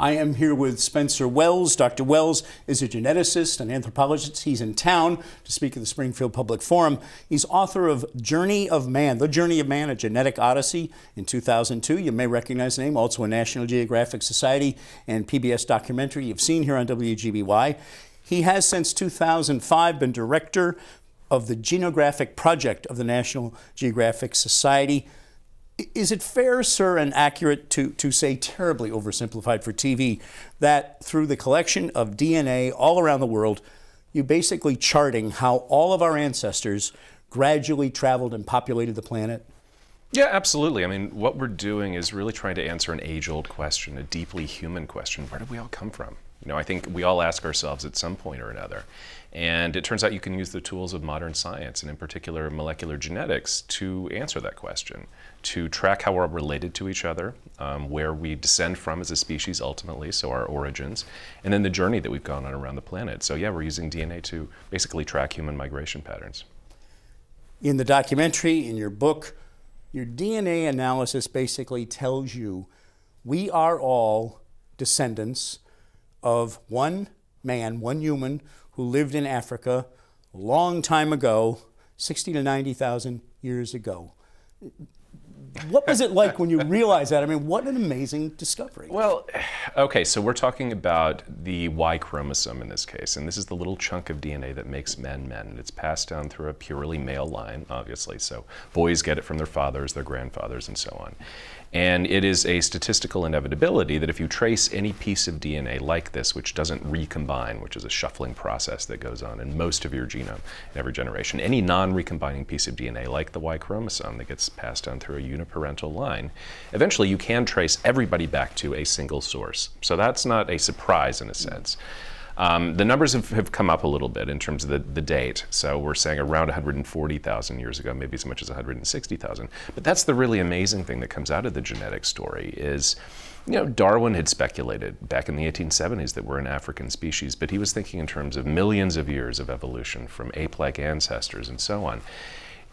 I am here with Spencer Wells. Dr. Wells is a geneticist, an anthropologist. He's in town to speak at the Springfield Public Forum. He's author of Journey of Man, The Journey of Man, A Genetic Odyssey in 2002. You may recognize the name, also a National Geographic Society and PBS documentary you've seen here on WGBY. He has since 2005 been director of the Geographic project of the National Geographic Society. Is it fair, sir, and accurate to say, terribly oversimplified for TV, that through the collection of DNA all around the world, you're basically charting how all of our ancestors gradually traveled and populated the planet? Yeah, absolutely. I mean, what we're doing is really trying to answer an age-old question, a deeply human question. Where did we all come from? You know, I think we all ask ourselves at some point or another. And it turns out you can use the tools of modern science, and in particular molecular genetics, to answer that question, to track how we're related to each other, where we descend from as a species ultimately, so our origins, and then the journey that we've gone on around the planet. So yeah, we're using DNA to basically track human migration patterns. In the documentary, in your book, your DNA analysis basically tells you we are all descendants of one man, one human, who lived in Africa a long time ago, 60 to 90,000 years ago. What was it like when you realized that? I mean, what an amazing discovery. Well, okay, so we're talking about the Y chromosome in this case, and this is the little chunk of DNA that makes men men, and it's passed down through a purely male line, obviously, so boys get it from their fathers, their grandfathers, and so on. And it is a statistical inevitability that if you trace any piece of DNA like this, which doesn't recombine, which is a shuffling process that goes on in most of your genome in every generation, any non-recombining piece of DNA like the Y chromosome that gets passed down through a uniparental line, eventually you can trace everybody back to a single source. So that's not a surprise in a sense. The numbers have come up a little bit in terms of the date. So we're saying around 140,000 years ago, maybe as much as 160,000. But that's the really amazing thing that comes out of the genetic story is, you know, Darwin had speculated back in the 1870s that we're an African species, but he was thinking in terms of millions of years of evolution from ape-like ancestors and so on.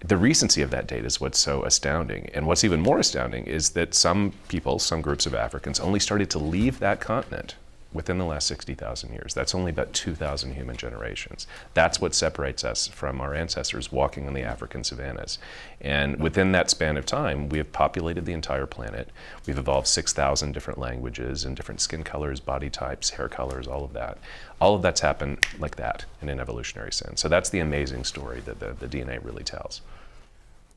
The recency of that date is what's so astounding. And what's even more astounding is that some people, some groups of Africans, only started to leave that continent within the last 60,000 years. That's only about 2,000 human generations. That's what separates us from our ancestors walking on the African savannas. And within that span of time, we have populated the entire planet. We've evolved 6,000 different languages and different skin colors, body types, hair colors, all of that. All of that's happened like that in an evolutionary sense. So that's the amazing story that the DNA really tells.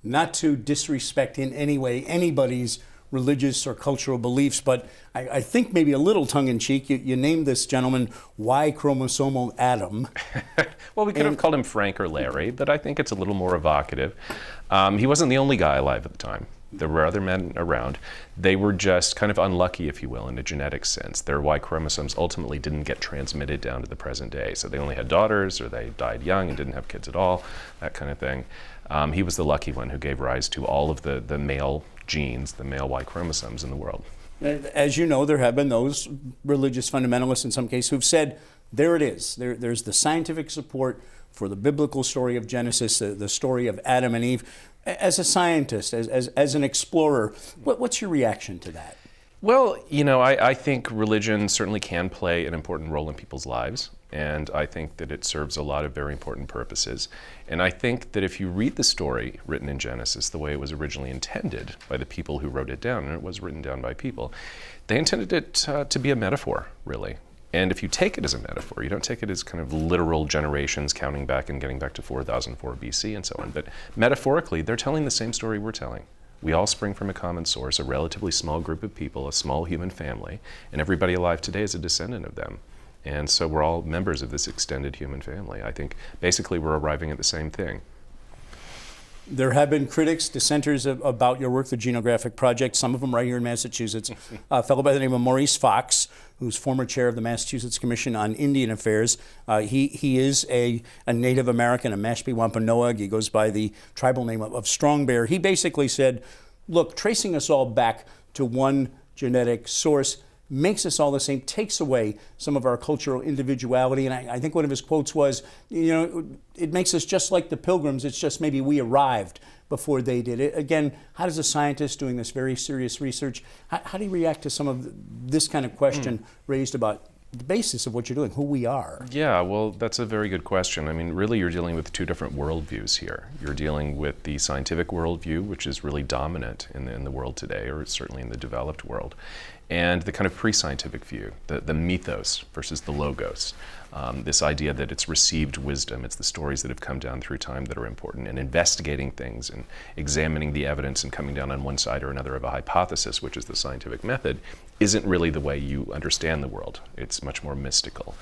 Not to disrespect in any way anybody's religious or cultural beliefs, but I think maybe a little tongue-in-cheek, you named this gentleman Ychromosomal Adam. Well, we could have called him Frank or Larry, but I think it's a little more evocative. He wasn't the only guy alive at the time. There were other men around. They were just kind of unlucky, if you will, in a genetic sense. Their Y chromosomes ultimately didn't get transmitted down to the present day. So they only had daughters, or they died young and didn't have kids at all, that kind of thing. He was the lucky one who gave rise to all of the male genes, the male Y chromosomes in the world. As you know, there have been those religious fundamentalists in some cases who've said, there it is. There's the scientific support for the biblical story of Genesis, the story of Adam and Eve. As a scientist, as an explorer, what's your reaction to that? Well, you know, I think religion certainly can play an important role in people's lives, and I think that it serves a lot of very important purposes. And I think that if you read the story written in Genesis the way it was originally intended by the people who wrote it down, and it was written down by people, they intended it to be a metaphor, really. And if you take it as a metaphor, you don't take it as kind of literal generations counting back and getting back to 4004 BC and so on, but metaphorically, they're telling the same story we're telling. We all spring from a common source, a relatively small group of people, a small human family, and everybody alive today is a descendant of them. And so we're all members of this extended human family. I think basically we're arriving at the same thing. There have been critics, dissenters about your work, the Geographic project, some of them right here in Massachusetts. A fellow by the name of Maurice Fox, who's former chair of the Massachusetts Commission on Indian Affairs. He is a Native American, a Mashpee Wampanoag. He goes by the tribal name of Strong Bear. He basically said, look, tracing us all back to one genetic source makes us all the same, takes away some of our cultural individuality. And I think one of his quotes was, you know, it makes us just like the Pilgrims, it's just maybe we arrived before they did it. Again, how does a scientist doing this very serious research, how do you react to some of this kind of question raised about the basis of what you're doing, who we are? Yeah, well, that's a very good question. I mean, really, you're dealing with two different worldviews here. You're dealing with the scientific worldview, which is really dominant in the world today, or certainly in the developed world, and the kind of pre-scientific view, the mythos versus the logos. This idea that it's received wisdom, it's the stories that have come down through time that are important, and investigating things and examining the evidence and coming down on one side or another of a hypothesis, which is the scientific method, isn't really the way you understand the world. It's much more mystical.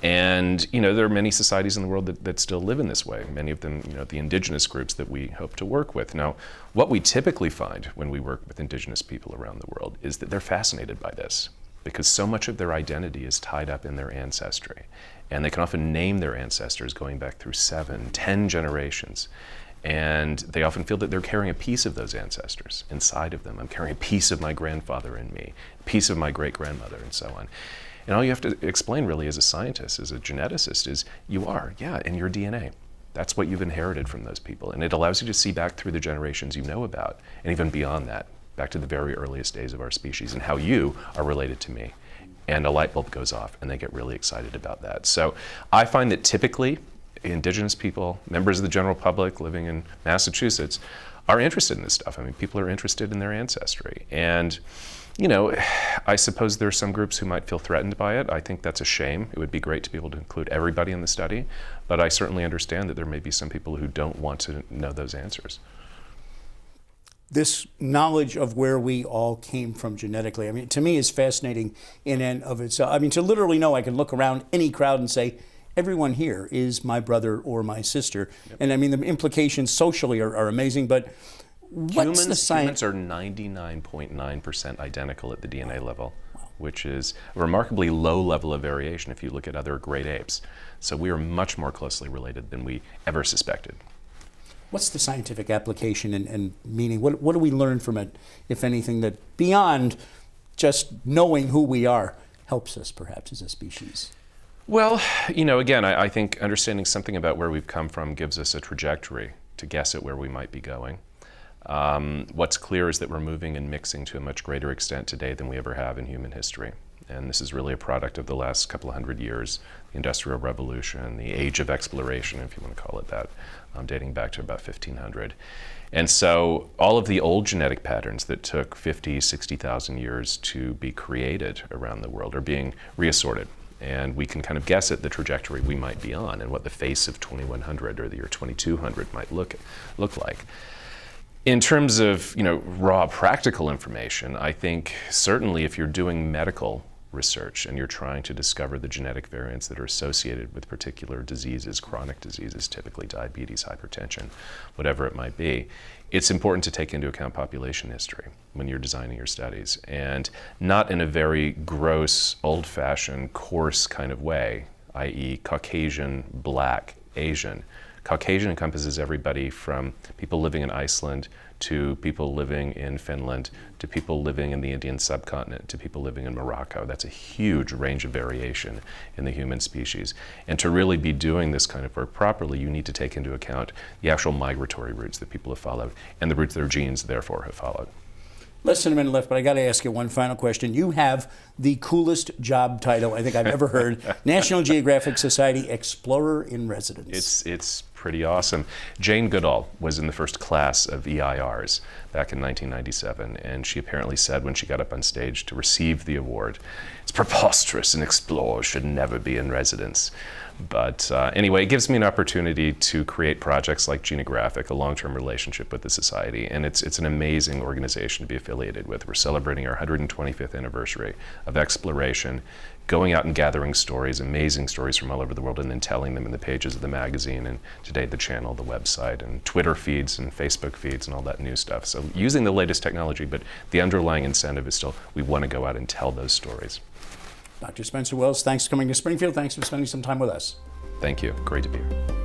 And, you know, there are many societies in the world that still live in this way. Many of them, you know, the indigenous groups that we hope to work with. Now, what we typically find when we work with indigenous people around the world is that they're fascinated by this, because so much of their identity is tied up in their ancestry. And they can often name their ancestors going back through 7, 10 generations. And they often feel that they're carrying a piece of those ancestors inside of them. I'm carrying a piece of my grandfather in me, a piece of my great-grandmother, and so on. And all you have to explain really as a scientist, as a geneticist, is you are, yeah, in your DNA. That's what you've inherited from those people. And it allows you to see back through the generations you know about, and even beyond that, back to the very earliest days of our species and how you are related to me. And a light bulb goes off, and they get really excited about that. So I find that typically indigenous people, members of the general public living in Massachusetts, are interested in this stuff. I mean, people are interested in their ancestry. And, you know, I suppose there are some groups who might feel threatened by it. I think that's a shame. It would be great to be able to include everybody in the study, but I certainly understand that there may be some people who don't want to know those answers. This knowledge of where we all came from genetically, I mean, to me is fascinating in and of itself. I mean, to literally know I can look around any crowd and say, everyone here is my brother or my sister. Yep. And I mean, the implications socially are amazing, but what's the science? Humans are 99.9% identical at the DNA level, which is a remarkably low level of variation if you look at other great apes. So we are much more closely related than we ever suspected. What's the scientific application and meaning? What do we learn from it, if anything, that beyond just knowing who we are helps us perhaps as a species? Well, you know, again, I think understanding something about where we've come from gives us a trajectory to guess at where we might be going. What's clear is that we're moving and mixing to a much greater extent today than we ever have in human history. And this is really a product of the last couple of hundred years, the Industrial Revolution, the age of exploration, if you want to call it that, dating back to about 1500. And so all of the old genetic patterns that took 50, 60,000 years to be created around the world are being reassorted. And we can kind of guess at the trajectory we might be on and what the face of 2100 or the year 2200 might look like. In terms of, you know, raw practical information, I think certainly if you're doing medical research and you're trying to discover the genetic variants that are associated with particular diseases, chronic diseases, typically diabetes, hypertension, whatever it might be, it's important to take into account population history when you're designing your studies, and not in a very gross, old-fashioned, coarse kind of way, i.e. Caucasian, Black, Asian. Caucasian encompasses everybody from people living in Iceland to people living in Finland to people living in the Indian subcontinent to people living in Morocco. That's a huge range of variation in the human species. And to really be doing this kind of work properly, you need to take into account the actual migratory routes that people have followed and the routes their genes therefore have followed. Less than a minute left, but I got to ask you one final question. You have the coolest job title I think I've ever heard, National Geographic Society Explorer in Residence. It's pretty awesome. Jane Goodall was in the first class of EIRs back in 1997, and she apparently said when she got up on stage to receive the award, "It's preposterous, and explorers should never be in residence." But anyway, it gives me an opportunity to create projects like Geographic, a long-term relationship with the society, and it's an amazing organization to be affiliated with. We're celebrating our 125th anniversary of exploration, going out and gathering stories, amazing stories from all over the world, and then telling them in the pages of the magazine, and today the channel, the website, and Twitter feeds, and Facebook feeds, and all that new stuff. So using the latest technology, but the underlying incentive is still, we want to go out and tell those stories. Dr. Spencer Wells, thanks for coming to Springfield. Thanks for spending some time with us. Thank you. Great to be here.